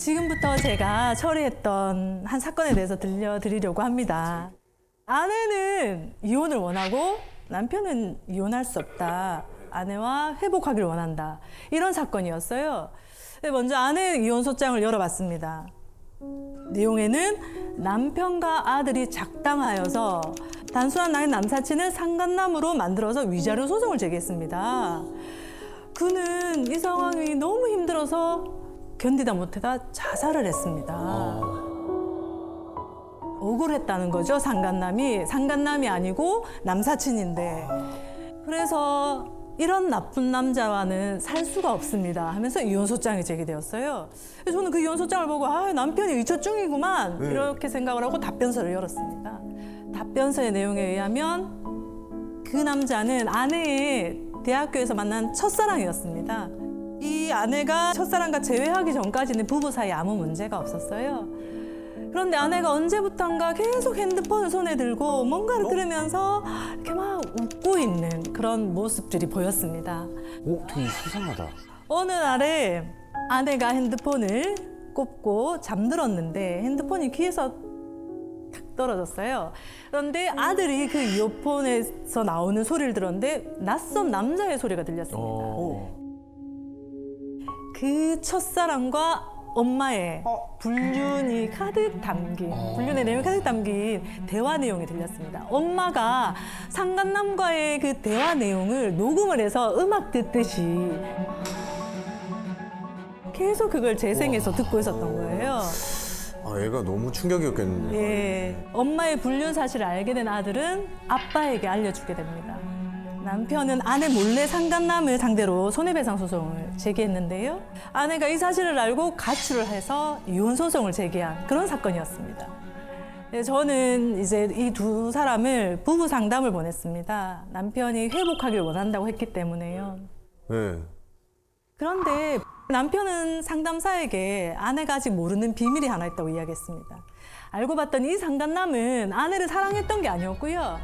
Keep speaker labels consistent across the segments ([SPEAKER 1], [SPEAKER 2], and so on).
[SPEAKER 1] 지금부터 제가 처리했던 한 사건에 대해서 들려드리려고 합니다. 아내는 이혼을 원하고 남편은 이혼할 수 없다. 아내와 회복하기를 원한다. 이런 사건이었어요. 먼저 아내의 이혼 소장을 열어봤습니다. 내용에는 남편과 아들이 작당하여서 단순한 나의 남사친을 상간남으로 만들어서 위자료 소송을 제기했습니다. 그는 이 상황이 너무 힘들어서 견디다 못하다 자살을 했습니다. 억울했다는 거죠, 상간남이 아니고 남사친인데. 그래서 이런 나쁜 남자와는 살 수가 없습니다 하면서 이혼소장이 제기되었어요. 그래서 저는 그 이혼소장을 보고 남편이 의처증이구만 이렇게 생각을 하고 답변서를 열었습니다. 답변서의 내용에 의하면 그 남자는 아내의 대학교에서 만난 첫사랑이었습니다. 이 아내가 첫사랑과 재회하기 전까지는 부부 사이에 아무 문제가 없었어요. 그런데 아내가 언제부턴가 계속 핸드폰을 손에 들고 뭔가를 들으면서 이렇게 막 웃고 있는 그런 모습들이 보였습니다.
[SPEAKER 2] 되게 수상하다.
[SPEAKER 1] 어느 날에 아내가 핸드폰을 꼽고 잠들었는데 핸드폰이 귀에서 탁 떨어졌어요. 그런데 아들이 그 이어폰에서 나오는 소리를 들었는데 낯선 남자의 소리가 들렸습니다. 그 첫사랑과 엄마의 불륜이 가득 담긴, 불륜의 내용이 가득 담긴 대화 내용이 들렸습니다. 엄마가 상간남과의 그 대화 내용을 녹음을 해서 음악 듣듯이 계속 그걸 재생해서 듣고 있었던 거예요.
[SPEAKER 3] 애가 너무 충격이었겠는데.
[SPEAKER 1] 예, 엄마의 불륜 사실을 알게 된 아들은 아빠에게 알려주게 됩니다. 남편은 아내 몰래 상간남을 상대로 손해배상 소송을 제기했는데요. 아내가 이 사실을 알고 가출을 해서 이혼 소송을 제기한 그런 사건이었습니다. 저는 이제 이 두 사람을 부부 상담을 보냈습니다. 남편이 회복하길 원한다고 했기 때문에요.
[SPEAKER 3] 네.
[SPEAKER 1] 그런데 남편은 상담사에게 아내가 아직 모르는 비밀이 하나 있다고 이야기했습니다. 알고 봤더니 이 상간남은 아내를 사랑했던 게 아니었고요.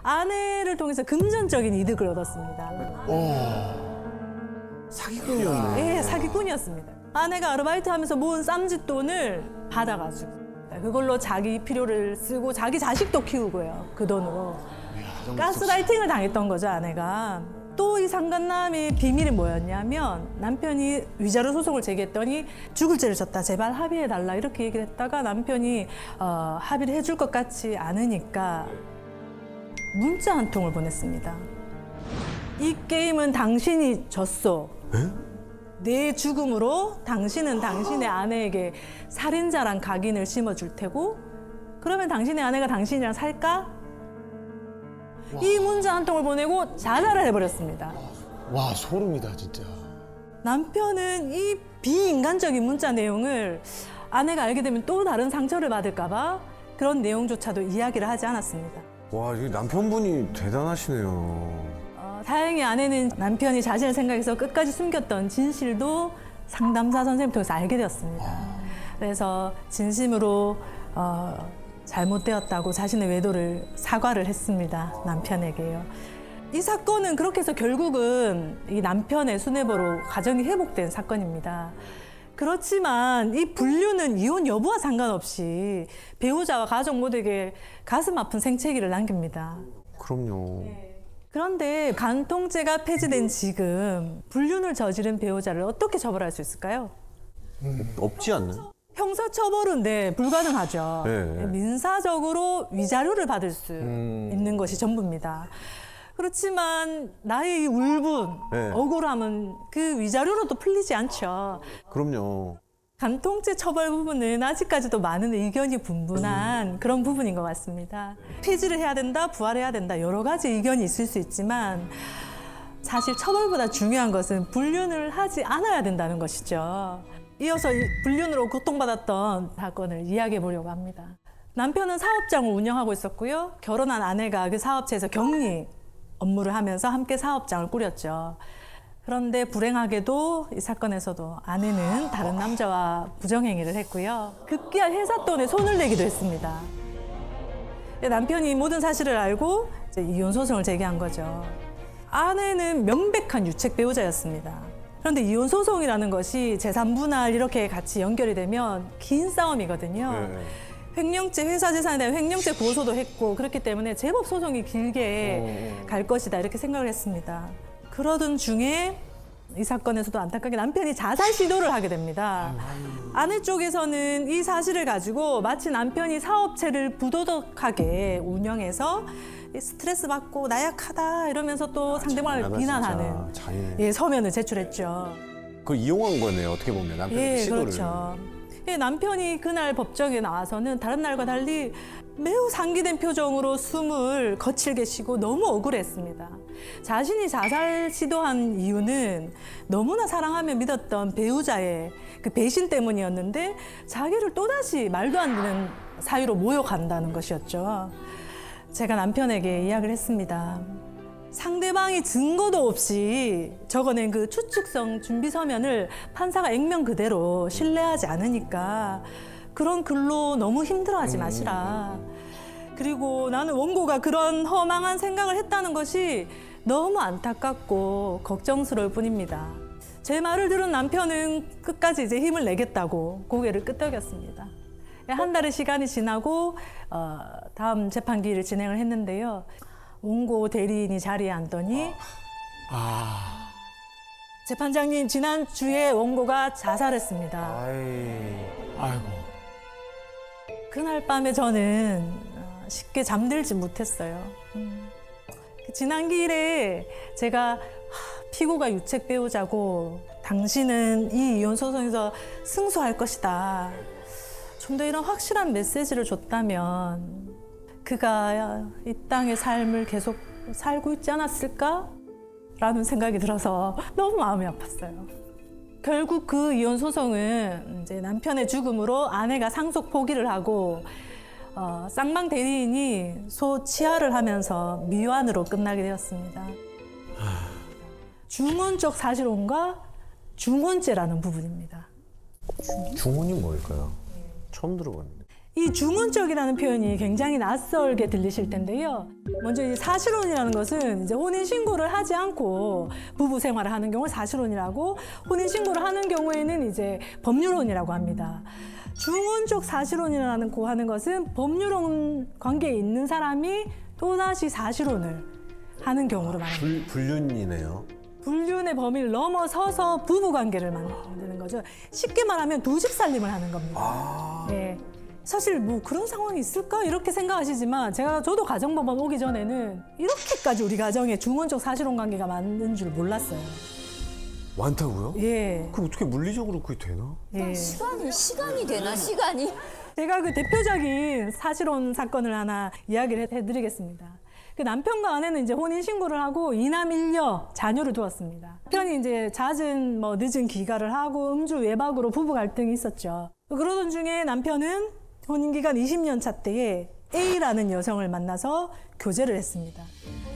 [SPEAKER 1] 아내를 통해서 금전적인 이득을 얻었습니다.
[SPEAKER 3] 사기꾼이었네.
[SPEAKER 1] 예, 사기꾼이었습니다. 아내가 아르바이트하면서 모은 쌈짓돈을 받아가지고 그걸로 자기 필요를 쓰고 자기 자식도 키우고요. 그 돈으로. 가스라이팅을 당했던 거죠, 아내가. 또 이 상간남의 비밀이 뭐였냐면 남편이 위자료 소송을 제기했더니 죽을 죄를 졌다, 제발 합의해달라 이렇게 얘기를 했다가 남편이 합의를 해줄 것 같지 않으니까 문자 한 통을 보냈습니다. 이 게임은 당신이 졌소. 내 죽음으로 당신은 당신의 아내에게 살인자란 각인을 심어줄 테고 그러면 당신의 아내가 당신이랑 살까? 이 문자 한 통을 보내고 자살을 해버렸습니다.
[SPEAKER 2] 와, 소름이다, 진짜.
[SPEAKER 1] 남편은 이 비인간적인 문자 내용을 아내가 알게 되면 또 다른 상처를 받을까 봐 그런 내용조차도 이야기를 하지 않았습니다.
[SPEAKER 3] 와, 이 남편분이 대단하시네요.
[SPEAKER 1] 다행히 아내는 남편이 자신을 생각해서 끝까지 숨겼던 진실도 상담사 선생님을 통해서 알게 되었습니다. 그래서 진심으로 잘못되었다고 자신의 외도를 사과를 했습니다. 남편에게요. 이 사건은 그렇게 해서 결국은 이 남편의 수뇌보로 가정이 회복된 사건입니다. 그렇지만 이 불륜은 이혼 여부와 상관없이 배우자와 가족 모두에게 가슴 아픈 생채기를 남깁니다.
[SPEAKER 3] 그럼요.
[SPEAKER 1] 그런데 간통죄가 폐지된 지금 불륜을 저지른 배우자를 어떻게 처벌할 수 있을까요?
[SPEAKER 3] 없지 않는?
[SPEAKER 1] 형사처벌은 불가능하죠.
[SPEAKER 3] 네.
[SPEAKER 1] 민사적으로 위자료를 받을 수 있는 것이 전부입니다. 그렇지만 나의 이 울분,
[SPEAKER 3] 네.
[SPEAKER 1] 억울함은 그 위자료로도 풀리지 않죠.
[SPEAKER 3] 그럼요.
[SPEAKER 1] 간통죄 처벌 부분은 아직까지도 많은 의견이 분분한 그런 부분인 것 같습니다. 폐지를 해야 된다, 부활해야 된다 여러 가지 의견이 있을 수 있지만 사실 처벌보다 중요한 것은 불륜을 하지 않아야 된다는 것이죠. 이어서 이 불륜으로 고통받았던 사건을 이야기해 보려고 합니다. 남편은 사업장을 운영하고 있었고요. 결혼한 아내가 그 사업체에서 격리 업무를 하면서 함께 사업장을 꾸렸죠. 그런데 불행하게도 이 사건에서도 아내는 다른 남자와 부정행위를 했고요. 급기야 회사 돈에 손을 내기도 했습니다. 남편이 모든 사실을 알고 이제 이혼 소송을 제기한 거죠. 아내는 명백한 유책 배우자였습니다. 그런데 이혼 소송이라는 것이 재산 분할 이렇게 같이 연결이 되면 긴 싸움이거든요.
[SPEAKER 3] 네.
[SPEAKER 1] 횡령죄 회사 재산에 대한 횡령죄 고소도 했고 그렇기 때문에 제법 소송이 길게 갈 것이다 이렇게 생각을 했습니다. 그러던 중에 이 사건에서도 안타깝게 남편이 자살 시도를 하게 됩니다. 아내 쪽에서는 이 사실을 가지고 마치 남편이 사업체를 부도덕하게 운영해서 스트레스 받고 나약하다 이러면서 또 상대방을
[SPEAKER 3] 잔인하다,
[SPEAKER 1] 비난하는
[SPEAKER 3] 진짜. 잔인해.
[SPEAKER 1] 예, 서면을 제출했죠.
[SPEAKER 3] 그걸 이용한 거네요. 어떻게 보면 남편의
[SPEAKER 1] 예,
[SPEAKER 3] 시도를.
[SPEAKER 1] 그렇죠. 예, 남편이 그날 법정에 나와서는 다른 날과 달리 매우 상기된 표정으로 숨을 거칠게 쉬고 너무 억울했습니다. 자신이 자살 시도한 이유는 너무나 사랑하며 믿었던 배우자의 그 배신 때문이었는데 자기를 또다시 말도 안 되는 사유로 모욕한다는 것이었죠. 제가 남편에게 이야기를 했습니다. 상대방이 증거도 없이 적어낸 그 추측성 준비 서면을 판사가 액면 그대로 신뢰하지 않으니까 그런 글로 너무 힘들어하지 마시라. 그리고 나는 원고가 그런 허망한 생각을 했다는 것이 너무 안타깝고 걱정스러울 뿐입니다. 제 말을 들은 남편은 끝까지 이제 힘을 내겠다고 고개를 끄덕였습니다. 한 달의 시간이 지나고 다음 재판기를 진행을 했는데요. 원고 대리인이 자리에 앉더니 재판장님 지난주에 원고가 자살했습니다.
[SPEAKER 2] 아이고.
[SPEAKER 1] 그날 밤에 저는 쉽게 잠들지 못했어요. 지난 기일에 제가 피고가 유책 배우자고 당신은 이 이혼 소송에서 승소할 것이다. 좀 더 이런 확실한 메시지를 줬다면 그가 이 땅의 삶을 계속 살고 있지 않았을까? 라는 생각이 들어서 너무 마음이 아팠어요. 결국 그 이혼 소송은 이제 남편의 죽음으로 아내가 상속 포기를 하고 쌍방 대리인이 소치하를 하면서 미완으로 끝나게 되었습니다. 중혼적 사실혼과 중혼죄라는 부분입니다.
[SPEAKER 3] 중혼이 뭘까요? 처음 들어봤는데.
[SPEAKER 1] 이 중혼적이라는 표현이 굉장히 낯설게 들리실 텐데요. 먼저 이 사실혼이라는 것은 이제 혼인 신고를 하지 않고 부부 생활을 하는 경우를 사실혼이라고, 혼인 신고를 하는 경우에는 이제 법률혼이라고 합니다. 중혼적 사실혼이라는 거 하는 것은 법률혼 관계에 있는 사람이 또다시 사실혼을 하는 경우로 말합니다.
[SPEAKER 3] 불륜이네요.
[SPEAKER 1] 불륜의 범위를 넘어서서 부부 관계를 만드는 거죠. 쉽게 말하면 두 집 살림을 하는 겁니다. 네. 사실 뭐 그런 상황이 있을까 이렇게 생각하시지만 저도 가정법원 오기 전에는 이렇게까지 우리 가정에 중혼적 사실혼 관계가 많은 줄 몰랐어요.
[SPEAKER 3] 많다고요?
[SPEAKER 1] 예.
[SPEAKER 3] 그럼 어떻게 물리적으로 그게 되나?
[SPEAKER 1] 예.
[SPEAKER 4] 시간이 되나, 시간이?
[SPEAKER 1] 제가 그 대표적인 사실혼 사건을 하나 이야기를 해드리겠습니다. 그 남편과 아내는 이제 혼인 신고를 하고 이남 일녀 자녀를 두었습니다. 남편이 이제 잦은 늦은 귀가를 하고 음주 외박으로 부부 갈등이 있었죠. 그러던 중에 남편은 혼인 기간 20년 차 때에 A라는 여성을 만나서 교제를 했습니다.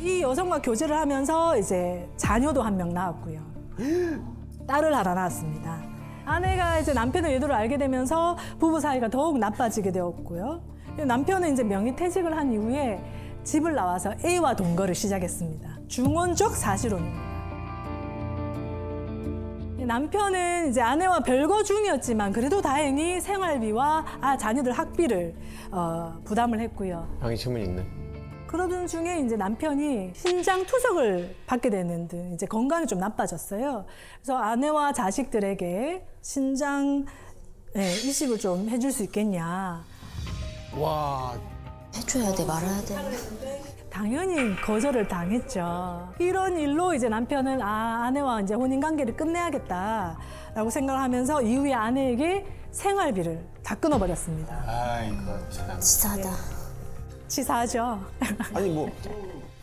[SPEAKER 1] 이 여성과 교제를 하면서 이제 자녀도 한 명 낳았고요. 딸을 하나 낳았습니다. 아내가 이제 남편의 의도를 알게 되면서 부부 사이가 더욱 나빠지게 되었고요. 남편은 이제 명의퇴직을 한 이후에 집을 나와서 A와 동거를 시작했습니다. 중혼적 사실혼입니다. 남편은 이제 아내와 별거 중이었지만 그래도 다행히 생활비와 자녀들 학비를 부담을 했고요.
[SPEAKER 2] 방해침은 있네.
[SPEAKER 1] 그러던 중에 이제 남편이 신장 투석을 받게 되는 등 이제 건강이 좀 나빠졌어요. 그래서 아내와 자식들에게 신장 이식을 좀 해줄 수 있겠냐.
[SPEAKER 2] 와.
[SPEAKER 4] 해줘야 돼, 말아야 돼.
[SPEAKER 1] 당연히 거절을 당했죠. 이런 일로 이제 남편은 아내와 이제 혼인 관계를 끝내야겠다라고 생각을 하면서 이후에 아내에게 생활비를 다 끊어버렸습니다.
[SPEAKER 2] 아이고 참.
[SPEAKER 4] 치사하다.
[SPEAKER 1] 치사하죠.
[SPEAKER 2] 아니 뭐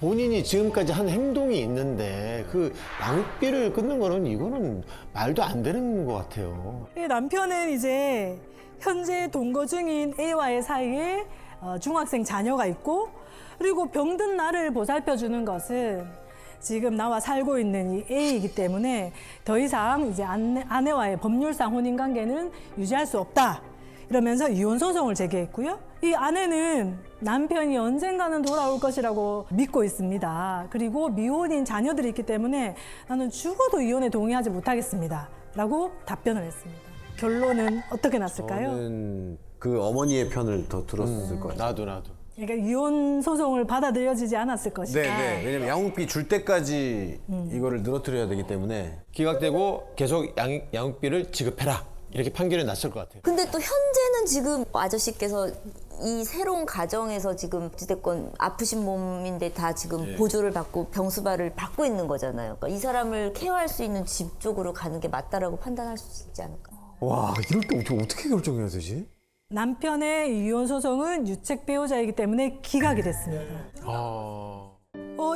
[SPEAKER 2] 본인이 지금까지 한 행동이 있는데 그 양육비를 끊는 거는 이거는 말도 안 되는 것 같아요.
[SPEAKER 1] 남편은 이제 현재 동거 중인 A와의 사이에 중학생 자녀가 있고, 그리고 병든 나를 보살펴주는 것은 지금 나와 살고 있는 이 A이기 때문에 더 이상 이제 아내와의 법률상 혼인 관계는 유지할 수 없다. 이러면서 이혼 소송을 제기했고요. 이 아내는 남편이 언젠가는 돌아올 것이라고 믿고 있습니다. 그리고 미혼인 자녀들이 있기 때문에 나는 죽어도 이혼에 동의하지 못하겠습니다. 라고 답변을 했습니다. 결론은 어떻게 났을까요?
[SPEAKER 3] 저는 그 어머니의 편을 더 들었을 것 같아요.
[SPEAKER 2] 나도.
[SPEAKER 1] 그러니까 이혼 소송을 받아들여지지 않았을 것이다.
[SPEAKER 3] 네. 왜냐면 양육비 줄 때까지 이거를 늘어뜨려야 되기 때문에.
[SPEAKER 2] 기각되고 계속 양육비를 지급해라. 이렇게 판결이 났을 것 같아요.
[SPEAKER 4] 근데 또 현재는 지금 아저씨께서 이 새로운 가정에서 지금 어찌됐건 아프신 몸인데 다 지금 보조를 받고 병수발을 받고 있는 거잖아요. 그러니까 이 사람을 케어할 수 있는 집 쪽으로 가는 게 맞다라고 판단할 수 있지 않을까?
[SPEAKER 3] 와, 이럴 때 어떻게 결정해야 되지?
[SPEAKER 1] 남편의 이혼 소송은 유책 배우자이기 때문에 기각이 됐습니다.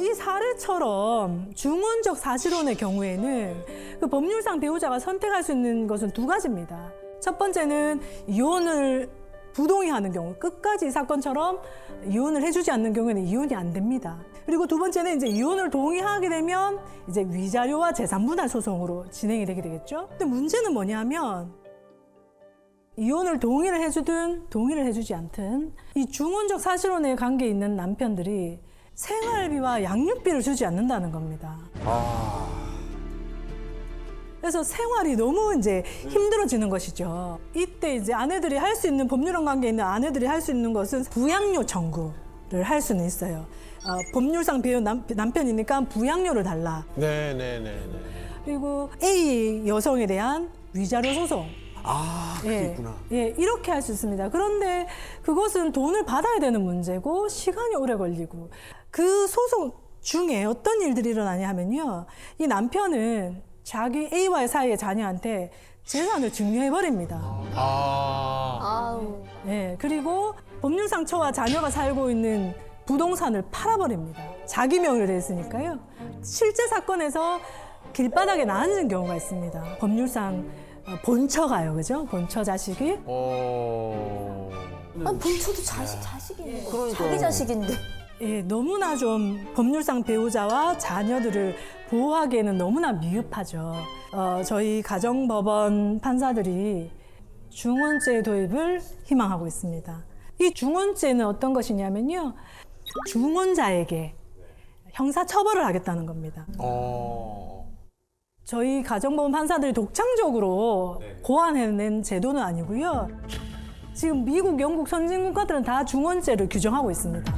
[SPEAKER 1] 이 사례처럼 중원적 사실혼의 경우에는 그 법률상 배우자가 선택할 수 있는 것은 두 가지입니다. 첫 번째는 이혼을 부동의하는 경우, 끝까지 이 사건처럼 이혼을 해주지 않는 경우에는 이혼이 안 됩니다. 그리고 두 번째는 이제 이혼을 동의하게 되면 이제 위자료와 재산 분할 소송으로 진행이 되게 되겠죠. 근데 문제는 뭐냐면 이혼을 동의를 해주든 동의를 해주지 않든 이 중원적 사실혼의 관계에 있는 남편들이 생활비와 양육비를 주지 않는다는 겁니다. 그래서 생활이 너무 이제 힘들어지는 것이죠. 이때 이제 아내들이 할 수 있는, 법률상 관계에 있는 아내들이 할 수 있는 것은 부양료 청구를 할 수는 있어요. 법률상 배우 남편이니까 부양료를 달라.
[SPEAKER 2] 네네네.
[SPEAKER 1] 그리고 A 여성에 대한 위자료 소송.
[SPEAKER 3] 그게 있구나.
[SPEAKER 1] 이렇게 할 수 있습니다. 그런데 그것은 돈을 받아야 되는 문제고 시간이 오래 걸리고 그 소송 중에 어떤 일들이 일어나냐 하면요. 이 남편은 자기 A와의 사이의 자녀한테 재산을 증여해버립니다.
[SPEAKER 4] 아우.
[SPEAKER 1] 그리고 법률상 처와 자녀가 살고 있는 부동산을 팔아버립니다. 자기 명의로 돼 있으니까요. 실제 사건에서 길바닥에 나앉은 경우가 있습니다. 법률상 본처가요, 그죠? 본처 자식이.
[SPEAKER 4] 본처도 자식인데. 자기 자식인데.
[SPEAKER 1] 너무나 좀 법률상 배우자와 자녀들을 보호하기에는 너무나 미흡하죠. 저희 가정법원 판사들이 중원죄 도입을 희망하고 있습니다. 이 중원죄는 어떤 것이냐면요. 중원자에게 형사처벌을 하겠다는 겁니다. 저희 가정법원 판사들이 독창적으로 고안해낸 제도는 아니고요. 지금 미국, 영국 선진국가들은 다 중원죄를 규정하고 있습니다.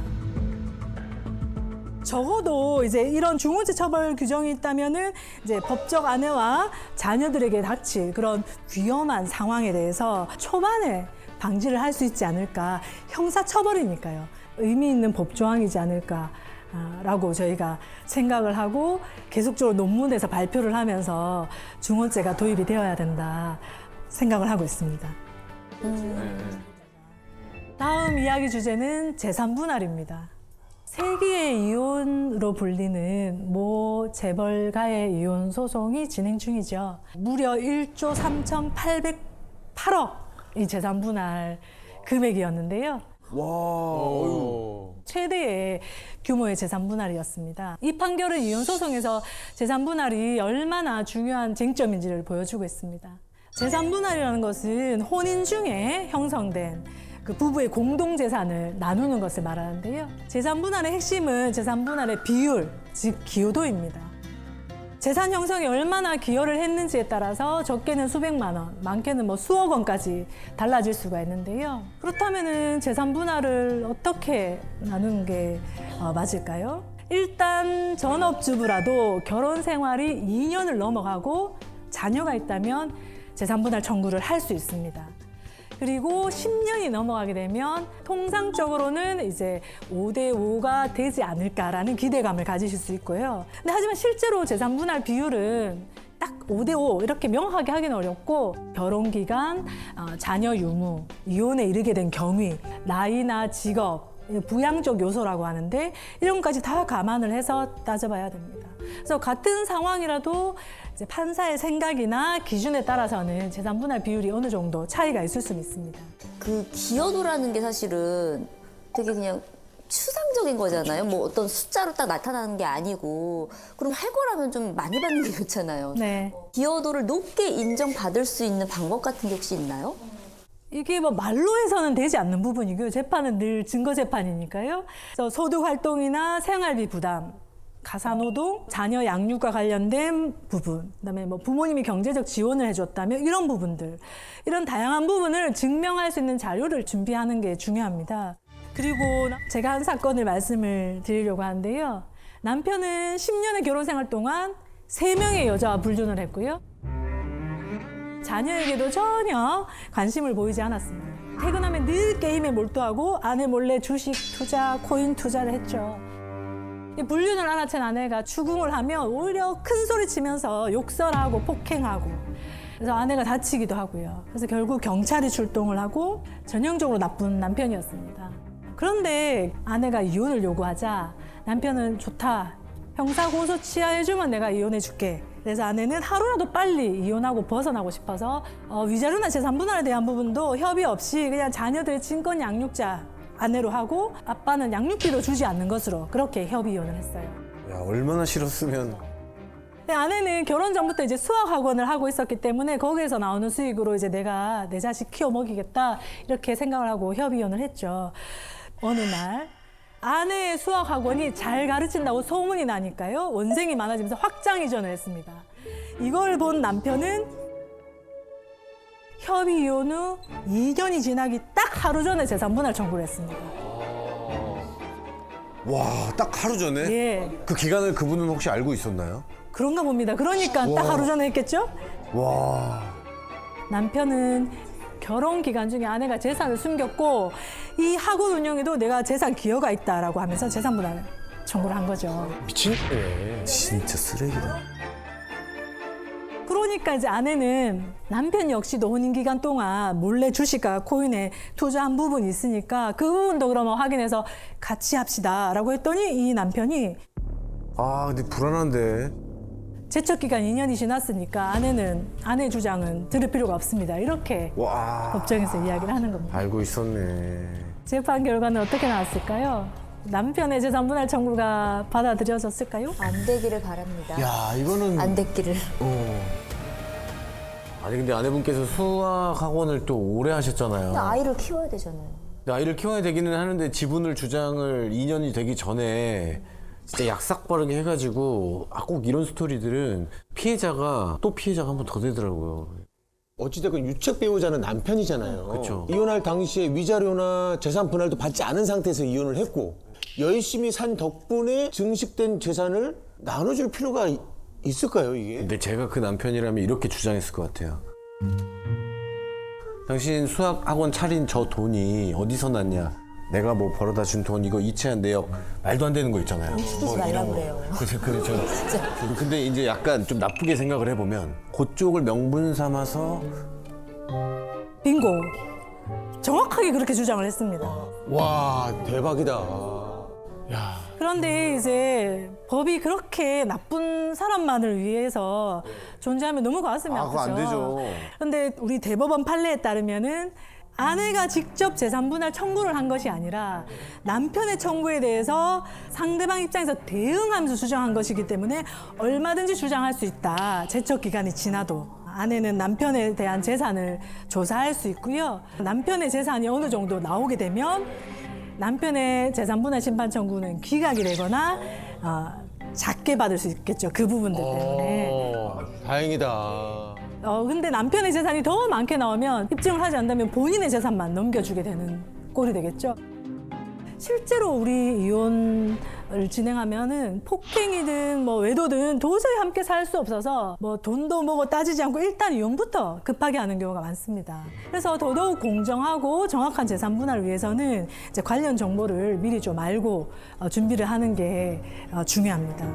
[SPEAKER 1] 적어도 이제 이런 중원죄 처벌 규정이 있다면은 이제 법적 아내와 자녀들에게 닥칠 그런 위험한 상황에 대해서 초반에 방지를 할 수 있지 않을까. 형사처벌이니까요. 의미 있는 법조항이지 않을까라고 저희가 생각을 하고 계속적으로 논문에서 발표를 하면서 중원죄가 도입이 되어야 된다 생각을 하고 있습니다. 다음 이야기 주제는 재산 분할입니다. 세기의 이혼으로 불리는 모 재벌가의 이혼 소송이 진행 중이죠. 무려 1조 3,808억이 재산 분할 금액이었는데요. 최대의 규모의 재산 분할이었습니다. 이 판결은 이혼 소송에서 재산 분할이 얼마나 중요한 쟁점인지를 보여주고 있습니다. 재산 분할이라는 것은 혼인 중에 형성된 그 부부의 공동 재산을 나누는 것을 말하는데요. 재산 분할의 핵심은 재산 분할의 비율, 즉 기여도입니다. 재산 형성에 얼마나 기여를 했는지에 따라서 적게는 수백만 원, 많게는 뭐 수억 원까지 달라질 수가 있는데요. 그렇다면은 재산 분할을 어떻게 나누는 게 맞을까요? 일단 전업주부라도 결혼 생활이 2년을 넘어가고 자녀가 있다면 재산 분할 청구를 할 수 있습니다. 그리고 10년이 넘어가게 되면 통상적으로는 이제 5대5가 되지 않을까라는 기대감을 가지실 수 있고요. 근데 하지만 실제로 재산 분할 비율은 딱 5대5 이렇게 명확하게 하기는 어렵고 결혼 기간, 자녀 유무, 이혼에 이르게 된 경위, 나이나 직업, 부양적 요소라고 하는데 이런 것까지 다 감안을 해서 따져봐야 됩니다. 그래서 같은 상황이라도 이제 판사의 생각이나 기준에 따라서는 재산 분할 비율이 어느 정도 차이가 있을 수는 있습니다.
[SPEAKER 4] 그 기여도라는 게 사실은 되게 그냥 추상적인 거잖아요. 뭐 어떤 숫자로 딱 나타나는 게 아니고 그럼 할 거라면 좀 많이 받는 게 좋잖아요.
[SPEAKER 1] 네.
[SPEAKER 4] 기여도를 높게 인정받을 수 있는 방법 같은 게 혹시 있나요?
[SPEAKER 1] 이게 뭐 말로 해서는 되지 않는 부분이고요. 재판은 늘 증거 재판이니까요. 그래서 소득 활동이나 생활비 부담, 가사노동, 자녀 양육과 관련된 부분, 그다음에 뭐 부모님이 경제적 지원을 해줬다면 이런 부분들, 이런 다양한 부분을 증명할 수 있는 자료를 준비하는 게 중요합니다. 그리고 제가 한 사건을 말씀을 드리려고 하는데요. 남편은 10년의 결혼 생활 동안 3명의 여자와 불륜을 했고요. 자녀에게도 전혀 관심을 보이지 않았습니다. 퇴근하면 늘 게임에 몰두하고 아내 몰래 주식 투자, 코인 투자를 했죠. 이 불륜을 알아챈 아내가 추궁을 하면 오히려 큰 소리 치면서 욕설하고 폭행하고, 그래서 아내가 다치기도 하고요. 그래서 결국 경찰이 출동을 하고 전형적으로 나쁜 남편이었습니다. 그런데 아내가 이혼을 요구하자 남편은 좋다. 형사 고소 취하해주면 내가 이혼해줄게. 그래서 아내는 하루라도 빨리 이혼하고 벗어나고 싶어서 위자료나 재산 분할에 대한 부분도 협의 없이 그냥 자녀들 친권 양육자 아내로 하고 아빠는 양육비도 주지 않는 것으로 그렇게 협의 이혼을 했어요.
[SPEAKER 3] 야, 얼마나 싫었으면.
[SPEAKER 1] 근데 아내는 결혼 전부터 이제 수학 학원을 하고 있었기 때문에 거기에서 나오는 수익으로 이제 내가 내 자식 키워 먹이겠다 이렇게 생각을 하고 협의 이혼을 했죠. 어느 날 아내의 수학 학원이 잘 가르친다고 소문이 나니까요. 원생이 많아지면서 확장 이전을 했습니다. 이걸 본 남편은 협의 이혼 후 2년이 지나기 딱 하루 전에 재산 분할 청구를 했습니다.
[SPEAKER 3] 와, 딱 하루 전에?
[SPEAKER 1] 예,
[SPEAKER 3] 그 기간을 그분은 혹시 알고 있었나요?
[SPEAKER 1] 그런가 봅니다. 그러니까 딱 하루 전에 했겠죠?
[SPEAKER 3] 와.
[SPEAKER 1] 남편은 결혼 기간 중에 아내가 재산을 숨겼고 이 학원 운영에도 내가 재산 기여가 있다라고 하면서 재산 분할 청구를 한 거죠.
[SPEAKER 2] 미친네.
[SPEAKER 3] 진짜 쓰레기다.
[SPEAKER 1] 그러니까 이제 아내는 남편 역시도 혼인 기간 동안 몰래 주식과 코인에 투자한 부분이 있으니까 그 부분도 그러면 확인해서 같이 합시다라고 했더니 이 남편이
[SPEAKER 3] 아, 근데 불안한데.
[SPEAKER 1] 제척 기간 2년이 지났으니까 아내는 아내 주장은 들을 필요가 없습니다. 이렇게
[SPEAKER 3] 와.
[SPEAKER 1] 법정에서 이야기를 하는 겁니다.
[SPEAKER 3] 알고 있었네.
[SPEAKER 1] 재판 결과는 어떻게 나왔을까요? 남편의 재산 분할 청구가 받아들여졌을까요?
[SPEAKER 4] 안 되기를 바랍니다.
[SPEAKER 2] 야, 이거는
[SPEAKER 4] 안 됐기를.
[SPEAKER 3] 아니, 근데 아내분께서 수학 학원을 또 오래 하셨잖아요.
[SPEAKER 4] 근데 아이를 키워야 되잖아요.
[SPEAKER 3] 근데 아이를 키워야 되기는 하는데 지분을 주장을 2년이 되기 전에 진짜 약삭빠르게 해가지고 꼭 이런 스토리들은 피해자가 또 피해자가 한 번 더 되더라고요.
[SPEAKER 2] 어찌됐건 유책 배우자는 남편이잖아요.
[SPEAKER 3] 그쵸.
[SPEAKER 2] 이혼할 당시에 위자료나 재산 분할도 받지 않은 상태에서 이혼을 했고 열심히 산 덕분에 증식된 재산을 나눠줄 필요가 있을까요, 이게?
[SPEAKER 3] 근데 제가 그 남편이라면 이렇게 주장했을 것 같아요. 당신 수학 학원 차린 저 돈이 어디서 났냐? 내가 뭐 벌어다 준 돈 이거 이체한 내역 말도 안 되는 거 있잖아요.
[SPEAKER 4] 쓰지 말라고 그래요.
[SPEAKER 3] 근데 이제 약간 좀 나쁘게 생각을 해보면 그쪽을 명분 삼아서
[SPEAKER 1] 빙고. 정확하게 그렇게 주장을 했습니다.
[SPEAKER 2] 와, 대박이다. 야,
[SPEAKER 1] 그런데 이제 법이 그렇게 나쁜 사람만을 위해서 존재하면 너무 가슴이
[SPEAKER 3] 그거
[SPEAKER 1] 아프죠.
[SPEAKER 3] 안 되죠.
[SPEAKER 1] 그런데 우리 대법원 판례에 따르면은 아내가 직접 재산 분할 청구를 한 것이 아니라 남편의 청구에 대해서 상대방 입장에서 대응하면서 주장한 것이기 때문에 얼마든지 주장할 수 있다. 제척 기간이 지나도. 아내는 남편에 대한 재산을 조사할 수 있고요. 남편의 재산이 어느 정도 나오게 되면 남편의 재산 분할 심판 청구는 기각이 되거나 작게 받을 수 있겠죠. 그 부분들 때문에.
[SPEAKER 2] 다행이다.
[SPEAKER 1] 근데 남편의 재산이 더 많게 나오면 입증을 하지 않는다면 본인의 재산만 넘겨주게 되는 꼴이 되겠죠. 실제로 우리 이혼을 진행하면은 폭행이든 뭐 외도든 도저히 함께 살 수 없어서 뭐 돈도 뭐고 따지지 않고 일단 이혼부터 급하게 하는 경우가 많습니다. 그래서 더더욱 공정하고 정확한 재산 분할을 위해서는 이제 관련 정보를 미리 좀 알고 준비를 하는 게 중요합니다.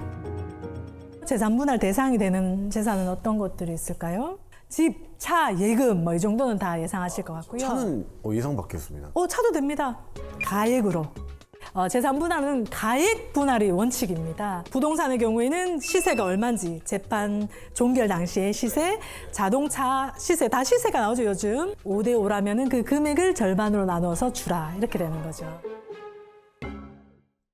[SPEAKER 1] 재산 분할 대상이 되는 재산은 어떤 것들이 있을까요? 집, 차, 예금 뭐 이 정도는 다 예상하실 것 같고요.
[SPEAKER 3] 차는 예상 밖이었습니다.
[SPEAKER 1] 차도 됩니다. 가액으로. 재산 분할은 가액 분할이 원칙입니다. 부동산의 경우에는 시세가 얼마인지, 재판 종결 당시의 시세, 자동차 시세, 다 시세가 나오죠, 요즘. 5대 5라면은 그 금액을 절반으로 나눠서 주라. 이렇게 되는 거죠.